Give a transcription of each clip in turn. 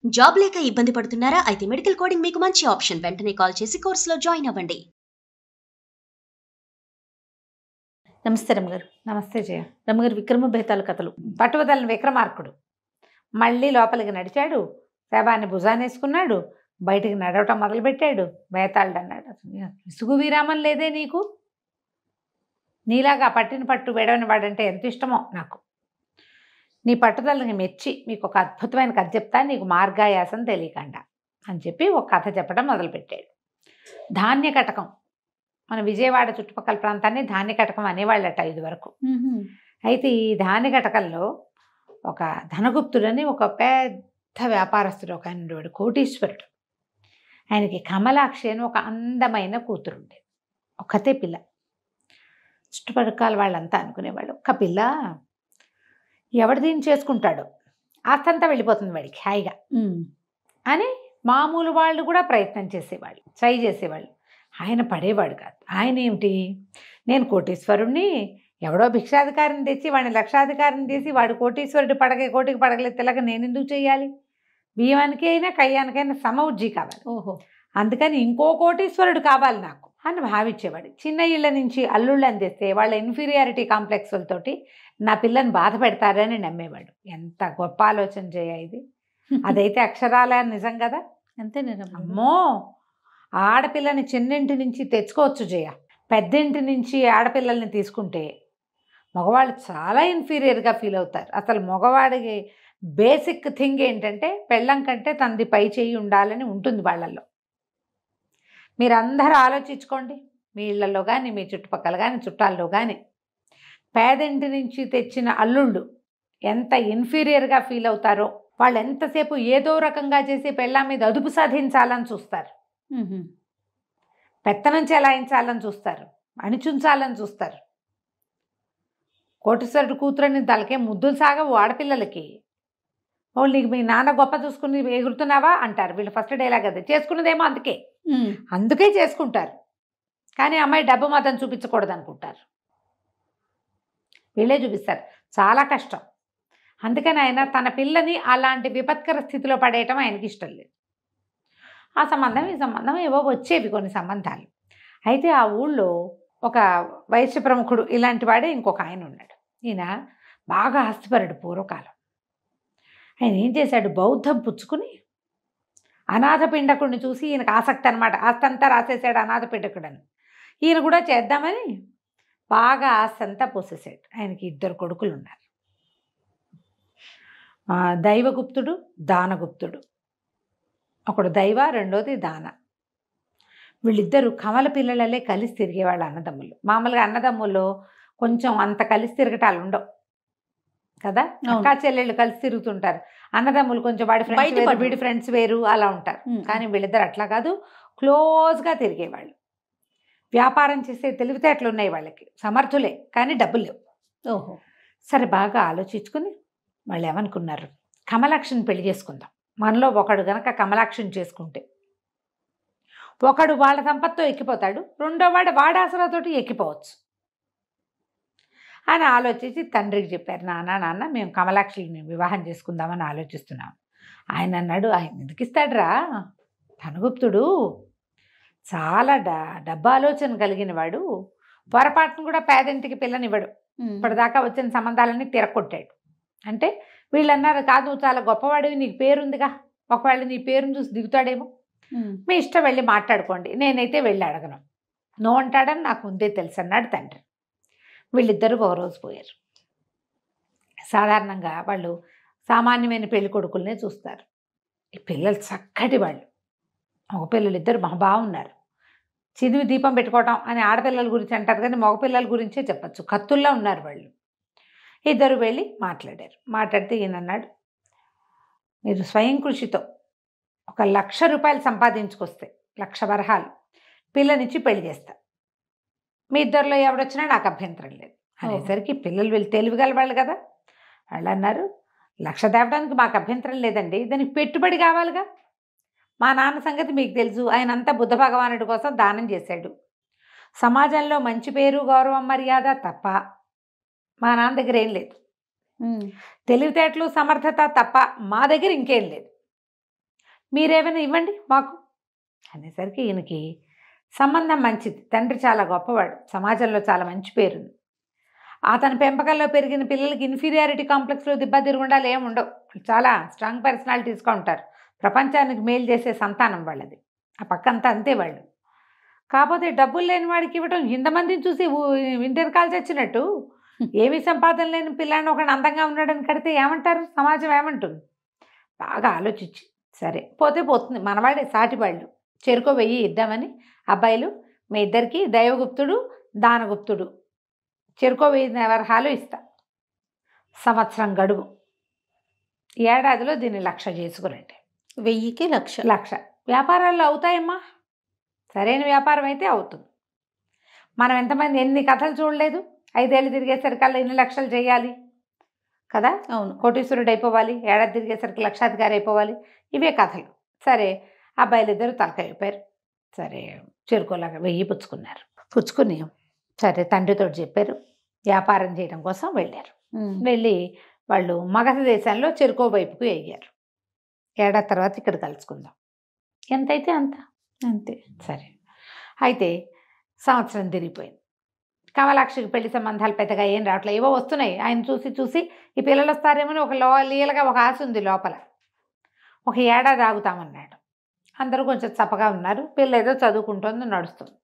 Job లేక ఇబ్బంది పడుతున్నారా? అయితే మెడికల్ కోడింగ్ మీకు మంచి ఆప్షన్. వెంటనే కాల్ చేసి కోర్సులో జాయిన్ అవ్వండి. నమస్తే రమ్మగారు. నమస్తే జయ. రమ్మగారు, విక్రమ బేతాళ కథలు. పట్టువదలని విక్రమార్కుడు మళ్ళీ లోపలికి నడిచాడు, శవాన్ని భుజానేసుకున్నాడు, బయటికి నడవటం మొదలుపెట్టాడు. బేతాళుడు అన్నాడు, విసుగు విరామం లేదే నీకు? నీలాగా పట్టిన పట్టు విడవని వాడంటే ఎంత ఇష్టమో నాకు. నీ పట్టుదలని మెచ్చి మీకు ఒక అద్భుతమైన కథ చెప్తా, నీకు మార్గాయాసం తెలియకుండా అని చెప్పి ఒక కథ చెప్పడం మొదలుపెట్టాడు. ధాన్య కటకం. మన విజయవాడ చుట్టుపక్కల ప్రాంతాన్ని ధాన్య కటకం అనేవాళ్ళట ఇదివరకు. అయితే ఈ ధాన్య కటకంలో ఒక ధనగుప్తుడని ఒక పెద్ద వ్యాపారస్తుడు ఒక ఆయన ఉండేవాడు, కోటీశ్వరుడు. ఆయనకి కమలాక్షి అని ఒక అందమైన కూతురు ఉండేది, ఒక్కతే పిల్ల. చుట్టుపక్కల వాళ్ళంతా అనుకునేవాళ్ళు, ఒక పిల్ల ఎవడు దీన్ని చేసుకుంటాడో ఆస్తంతా వెళ్ళిపోతుంది వాడికి హాయిగా అని మామూలు వాళ్ళు కూడా ప్రయత్నం చేసేవాళ్ళు, ట్రై చేసేవాళ్ళు. ఆయన పడేవాడు కాదు. ఆయన ఏమిటి, నేను కోటీశ్వరుణ్ణి, ఎవడో భిక్షాధికారిని తెచ్చి వాడిని లక్షాధికారిని చేసి వాడు కోటీశ్వరుడు కోటికి పడగలేదు తెలక నేను ఎందుకు చేయాలి? బియ్యానికి అయినా కయ్యానికైనా సమవుజ్జి కావాలి. ఓహో, అందుకని ఇంకో కోటీశ్వరుడు కావాలి నాకు అని భావించేవాడు. చిన్న ఇళ్ళ నుంచి అల్లుళ్ళని తెస్తే వాళ్ళ ఇన్ఫీరియారిటీ కాంప్లెక్స్లతోటి నా పిల్లని బాధ పెడతారని నమ్మేవాడు. ఎంత గొప్ప ఆలోచన చేయ ఇది. అదైతే అక్షరాల నిజం కదా. అంతేనేనమ్మా. అమ్మో, ఆడపిల్లని చిన్నింటి నుంచి తెచ్చుకోవచ్చు జయ. పెద్దింటి నుంచి ఆడపిల్లల్ని తీసుకుంటే మగవాళ్ళు చాలా ఇన్ఫీరియర్గా ఫీల్ అవుతారు. అసలు మగవాడికి బేసిక్ థింగ్ ఏంటంటే పెళ్ళం కంటే తనది పై చేయి ఉండాలని ఉంటుంది వాళ్ళల్లో. మీరందరూ ఆలోచించుకోండి, మీ ఇళ్లలో కానీ మీ చుట్టుపక్కల కానీ చుట్టాల్లో కానీ పేదింటి నుంచి తెచ్చిన అల్లుళ్ళు ఎంత ఇన్ఫీరియర్గా ఫీల్ అవుతారో. వాళ్ళు ఎంతసేపు ఏదో రకంగా చేసి పెళ్ళాం మీద అదుపు సాధించాలని చూస్తారు, పెత్తనం చెలాయించాలని చూస్తారు, అణిచుంచాలని చూస్తారు. కోటీశ్వరుడు కూతురని తలకే ముద్దులు సాగవు ఆడపిల్లలకి. వాళ్ళు నీకు మీ నాన్న గొప్ప చూసుకుని ఎగురుతున్నావా అంటారు. వీళ్ళు ఫస్ట్ డైలాగ్ అదే, చేసుకున్నదేమో అందుకే చేసుకుంటారు. కానీ అమ్మాయి డబ్బు మాత్రం చూపించకూడదు అనుకుంటారు. వీళ్ళే చూపిస్తారు, చాలా కష్టం. అందుకని ఆయన తన పిల్లని అలాంటి విపత్కర స్థితిలో పడేయటం ఆయనకి ఇష్టం లేదు. ఆ సంబంధం ఈ సంబంధం ఏవో వచ్చేవి కొన్ని సంబంధాలు. అయితే ఆ ఊళ్ళో ఒక వైశ్య ప్రముఖుడు ఇలాంటి వాడే ఇంకొక ఆయన ఉన్నాడు. ఈయన బాగా ఆస్తిపరుడు పూర్వకాలం. ఆయన ఏం చేశాడు, బౌద్ధం పుచ్చుకుని అనాథ పిండకుడిని చూసి ఈయనకు ఆసక్తి అనమాట. ఆస్తి అంతా రాసేసాడు అనాథ పిండకుడని. ఈయన కూడా చేద్దామని బాగా ఆస్తి అంతా పోసేసాడు. ఆయనకి 2 కొడుకులు ఉన్నారు, దైవగుప్తుడు, దానగుప్తుడు. ఒకడు దైవ, రెండోది దాన. వీళ్ళిద్దరూ కమల పిల్లలలే కలిసి తిరిగేవాళ్ళు అన్నదమ్ములు. మామూలుగా అన్నదమ్ముల్లో కొంచెం అంత కలిసి తిరగటాలు ఉండవు కదా, అక్కా చెల్లెళ్ళు కలిసి తిరుగుతుంటారు. అన్నదమ్ములు కొంచెం వాడి ఫ్రెండ్స్ వేరు, వీడి ఫ్రెండ్స్ వేరు అలా ఉంటారు. కానీ వీళ్ళిద్దరు అట్లా కాదు, క్లోజ్గా తిరిగేవాళ్ళు. వ్యాపారం చేసే తెలివితేటలు ఉన్నాయి వాళ్ళకి, సమర్థులే, కానీ డబ్బులు లేవు. ఓహో, సరే బాగా ఆలోచించుకుని వాళ్ళు ఏమనుకున్నారు, కమలాక్షిని పెళ్లి చేసుకుందాం. మనలో ఒకడు గనక కమలాక్షిని చేసుకుంటే ఒకడు వాళ్ళ సంపత్తో ఎక్కిపోతాడు, రెండో వాడి ఆసరాతోటి ఎక్కిపోవచ్చు అని ఆలోచించి తండ్రికి చెప్పారు. నాన్న మేము కమలాక్షిని వివాహం చేసుకుందామని ఆలోచిస్తున్నాం. ఆయన అన్నాడు, ఆయన ఎందుకు ఇస్తాడురా, ధనగుప్తుడు చాలా డబ్బు ఆలోచన కలిగిన వాడు, పొరపాటును కూడా పేదింటికి పిల్లనివ్వడు. ఇప్పటిదాకా వచ్చిన సంబంధాలన్నీ తిరగొట్టాడు. అంటే వీళ్ళు అన్నారు, కాదు నువ్వు చాలా గొప్పవాడివి, నీకు పేరుందిగా, ఒకవేళ నీ పేరుని చూసి దిగుతాడేమో, మీ ఇష్టం వెళ్ళి మాట్లాడుకోండి, నేనైతే వెళ్ళి అడగను, నో అంటాడని నాకు ముందే తెలుసు అన్నాడు తండ్రి. వీళ్ళిద్దరూ ఒకరోజు పోయారు. సాధారణంగా వాళ్ళు సామాన్యమైన పెళ్లి కొడుకులనే చూస్తారు. ఈ పిల్లలు చక్కటి వాళ్ళు, మగపిల్లలు ఇద్దరు బాగున్నారు. చిదివి దీపం పెట్టుకోవటం అని ఆడపిల్లల గురించి అంటారు, కానీ మగపిల్లల గురించే చెప్పచ్చు, కత్తుల్లా ఉన్నారు వాళ్ళు. ఇద్దరు వెళ్ళి మాట్లాడితే ఈయన అన్నాడు, మీరు స్వయం కృషితో 1,00,000 రూపాయలు సంపాదించుకొస్తే 1,00,000 వరహాలు పిల్లనిచ్చి పెళ్లి చేస్తా, మీ ఇద్దరిలో ఎవడొచ్చినా నాకు అభ్యంతరం లేదు అనేసరికి పిల్లలు వీళ్ళు తెలివిగల వాళ్ళు కదా, వాళ్ళు అన్నారు, 1,00,000 తేవడానికి మాకు అభ్యంతరం లేదండి, దానికి పెట్టుబడి కావాలిగా. మా నాన్న సంగతి మీకు తెలుసు, ఆయన అంతా బుద్ధ భగవానుడి కోసం దానం చేశాడు. సమాజంలో మంచి పేరు, గౌరవం, మర్యాద తప్ప మా నాన్న దగ్గర ఏం లేదు. తెలివితేటలు సమర్థత తప్ప మా దగ్గర ఇంకేం లేదు. మీరేమైనా ఇవ్వండి మాకు అనేసరికి ఈయనకి సంబంధం మంచిది, తండ్రి చాలా గొప్పవాడు, సమాజంలో చాలా మంచి పేరుంది. అతని పెంపకంలో పెరిగిన పిల్లలకి ఇన్ఫీరియారిటీ కాంప్లెక్స్లో దిబ్బ తిరుగుండాలి ఏమి ఉండవు, చాలా స్ట్రాంగ్ పర్సనాలిటీస్గా ఉంటారు. ప్రపంచానికి మేలు చేసే సంతానం వాళ్ళది, ఆ పక్కంతా అంతే వాళ్ళు. కాకపోతే డబ్బులు లేని వాడికి ఇవ్వడం, ఇంతమందిని చూసి ఇంటర్ కాల్చి వచ్చినట్టు ఏమీ సంపాదన లేని పిల్లాన్ని ఒకటి అందంగా ఉన్నాడని కడితే ఏమంటారు, సమాజం ఏమంటుంది? బాగా ఆలోచించి సరే పోతే పోతుంది, మనవాడే సాటివాళ్ళు, చెరుకో వెయ్యి ఇద్దామని అబ్బాయిలు మీ ఇద్దరికి దైవగుప్తుడు దానగుప్తుడు చెరుకో 1000 వరహాలు ఇస్తా, సంవత్సరం గడువు, ఏడాదిలో దీన్ని 1,00,000 చేసుకురండి. 1000కి 1,00,000. 1,00,000 వ్యాపారాల్లో అవుతాయమ్మా, సరైన వ్యాపారం అయితే అవుతుంది. మనం ఎంతమంది ఎన్ని కథలు చూడలేదు, 5 ఏళ్ళు తిరిగేసరికల్లా ఇన్ని లక్షలు చేయాలి కదా, అవును. కోటీశ్వరుడు అయిపోవాలి, ఏడాది తిరిగేసరికి లక్షాధికారి అయిపోవాలి, ఇవే కథలు. సరే అబ్బాయిలు ఇద్దరు తలకాయ అయిపోయారు. సరే చెరుకోలాగా 1000 పుచ్చుకున్నారు. పుచ్చుకుని సరే తండ్రితో చెప్పారు, వ్యాపారం చేయడం కోసం వెళ్ళారు. వెళ్ళి వాళ్ళు మగధ దేశంలో చెరుకో వైపుకు ఎయ్యారు. ఏడాది తర్వాత ఇక్కడ కలుసుకుందాం, ఎంతైతే అంత అంతే. సరే అయితే సంవత్సరం తిరిగిపోయింది. కమలాక్షికి పెళ్లి సంబంధాలు పెద్దగా ఏం రావట్లేదు, ఏవో వస్తున్నాయి. ఆయన చూసి చూసి ఈ పిల్లలు వస్తారేమని ఒక లీలగా ఒక ఆశ ఉంది లోపల. ఒక ఏడాది ఆగుతామన్నాడు. అందరూ కొంచెం చప్పగా ఉన్నారు, పిల్ల ఏదో చదువుకుంటుంది, నడుస్తుంది.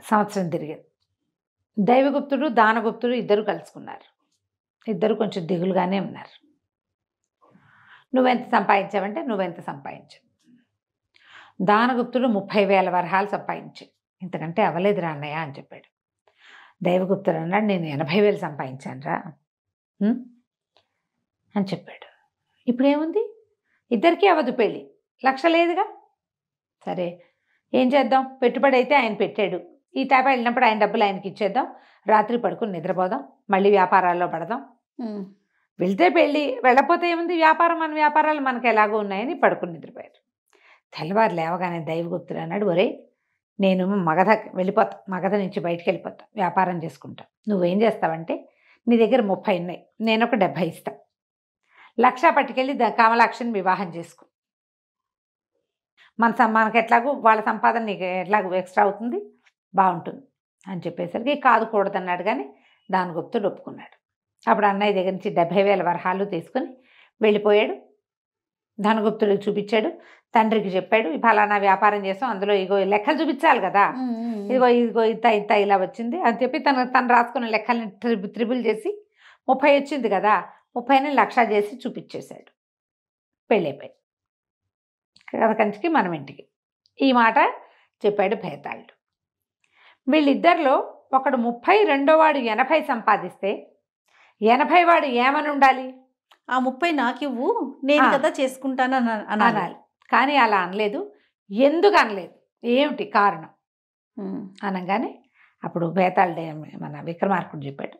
సంవత్సరం తిరిగింది. దైవగుప్తుడు దానగుప్తుడు ఇద్దరు కలుసుకున్నారు. ఇద్దరు కొంచెం దిగులుగానే ఉన్నారు. నువ్వెంత సంపాదించావంటే నువ్వెంత సంపాదించావు. దానగుప్తుడు 30,000 వరహాలు సంపాదించాడు. ఇంతకంటే అవ్వలేదురా అన్నయ్య అని చెప్పాడు. దైవగుప్తుడు అన్నాడు, నేను 80,000 సంపాదించానురా అని చెప్పాడు. ఇప్పుడేముంది, ఇద్దరికీ అవ్వదు పెళ్ళి, 1,00,000 లేదుగా. సరే ఏం చేద్దాం, పెట్టుబడి అయితే ఆయన పెట్టాడు, ఈ తాప వెళ్ళినప్పుడు ఆయన డబ్బులు ఆయనకి ఇచ్చేద్దాం, రాత్రి పడుకుని నిద్రపోదాం, మళ్ళీ వ్యాపారాల్లో పడదాం. వెళ్తే పెళ్ళి, వెళ్ళకపోతే ఏముంది, వ్యాపారం మన వ్యాపారాలు మనకు ఎలాగో ఉన్నాయని పడుకుని నిద్రపోయారు. తెల్లవారు లేవగానే దైవగుప్తుడు అన్నాడు, ఒరే నేను మగధ వెళ్ళిపోతా, మగధ నుంచి బయటికి వెళ్ళిపోతా, వ్యాపారం చేసుకుంటా. నువ్వేం చేస్తావంటే నీ దగ్గర 30 ఉన్నాయి, నేను ఒక 70 ఇస్తా, 1,00,000 పట్టుకెళ్ళి కమలాక్షిని వివాహం చేసుకో, మనకు ఎట్లాగూ వాళ్ళ సంపాదన నీకు ఎట్లాగూ ఎక్స్ట్రా అవుతుంది, బాగుంటుంది అని చెప్పేసరికి కాదు కూడదన్నాడు. కానీ దానగుప్తుడు ఒప్పుకున్నాడు. అప్పుడు అన్నయ్య దగ్గర నుంచి 70,000 వరహాలు తీసుకొని వెళ్ళిపోయాడు. ధనగుప్తుడికి చూపించాడు, తండ్రికి చెప్పాడు, ఫలానా వ్యాపారం చేసాం, అందులో ఇగో లెక్కలు చూపించాలి కదా, ఇదిగో ఇదిగో ఇంత ఇంత ఇలా వచ్చింది అని చెప్పి తను రాసుకున్న లెక్కల్ని త్రిబుల్ చేసి 30 వచ్చింది కదా, 30ని 1,00,000 చేసి చూపించేశాడు. పెళ్ళైపోయింది. కథ కంచికి మనం ఇంటికి. ఈ మాట చెప్పాడు భేతాళుడు. వీళ్ళిద్దరిలో ఒకడు 30, రెండోవాడు 80 సంపాదిస్తే 80 వాడు ఏమని ఉండాలి, ఆ 30 నాకివ్వు, నేను కదా చేసుకుంటాను అనాలి. కానీ అలా అనలేదు. ఎందుకు అనలేదు, ఏమిటి కారణం అనగానే అప్పుడు భేతాళుడే మన విక్రమార్కుడు చెప్పాడు,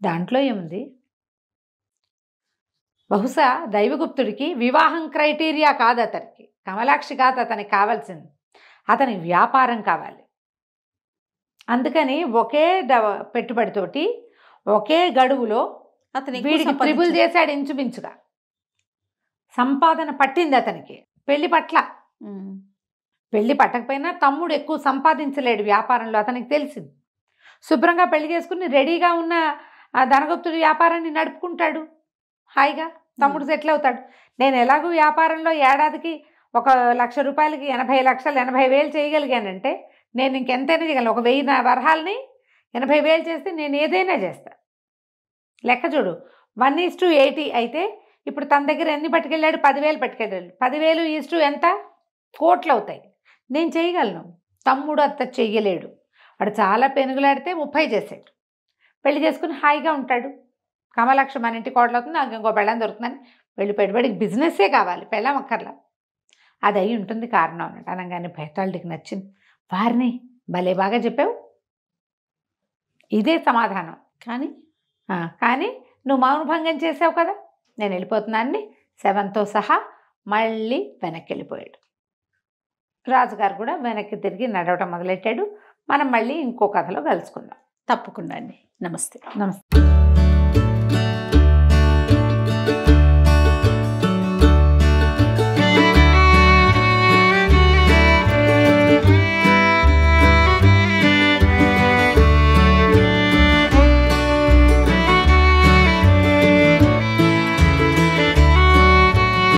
దాంట్లో ఏముంది, బహుశా దైవగుప్తుడికి వివాహం క్రైటీరియా కాదు, అతనికి కమలాక్షి కాదు అతనికి కావాల్సింది, అతని వ్యాపారం కావాలి. అందుకని ఒకే పెట్టుబడితోటి ఒకే గడువులో అతనికి వీడికి త్రిబుల్ చేశాడు. ఇంచుమించుగా సంపాదన పట్టింది అతనికి. పెళ్లి పట్ల, పెళ్లి పట్టకపోయినా తమ్ముడు ఎక్కువ సంపాదించలేడు వ్యాపారంలో, అతనికి తెలిసింది. శుభ్రంగా పెళ్లి చేసుకుని రెడీగా ఉన్న ఆ ధనగుప్తుడి వ్యాపారాన్ని నడుపుకుంటాడు హాయిగా, తమ్ముడు సెటిల్ అవుతాడు. నేను ఎలాగూ వ్యాపారంలో ఏడాదికి 1,00,000 రూపాయలకి 80 లక్షలు 80,000 చేయగలిగానంటే నేను ఇంకెంతైనా చేయగలను. 1,000 వరహాలని 80,000 చేస్తే నేను ఏదైనా చేస్తా. లెక్క చూడు, 1:80 అయితే ఇప్పుడు తన దగ్గర ఎన్ని పట్టుకెళ్ళాడు, 10,000 పట్టుకెళ్ళాడు. 10,000 ఎంత, కోట్లు అవుతాయి. నేను చేయగలను, తమ్ముడు అంత చెయ్యలేడు. వాడు చాలా పెనుగులాడితే 30 చేసాడు, పెళ్లి చేసుకుని హాయిగా ఉంటాడు. కమలాక్షి మన ఇంటి కోడలు అవుతుంది, నాకు ఇంకో పెళ్ళం దొరుకుతుందని వెళ్ళి పెట్టుబడికి బిజినెస్సే కావాలి, పెళ్ళం అక్కర్లా. అది అయి ఉంటుంది కారణం అన్నట్టు అనగానే భేతాళుడికి నచ్చింది. వారిని భలే బాగా చెప్పావు, ఇదే సమాధానం. కానీ నువ్వు మౌనభంగం చేసావు కదా, నేను వెళ్ళిపోతున్నాన్ని శవంతో సహా మళ్ళీ వెనక్కి వెళ్ళిపోయాడు. రాజుగారు కూడా వెనక్కి తిరిగి నడవటం మొదలెట్టాడు. మనం మళ్ళీ ఇంకో కథలో కలుసుకుందాం. తప్పకుండా అండి. నమస్తే. నమస్తే.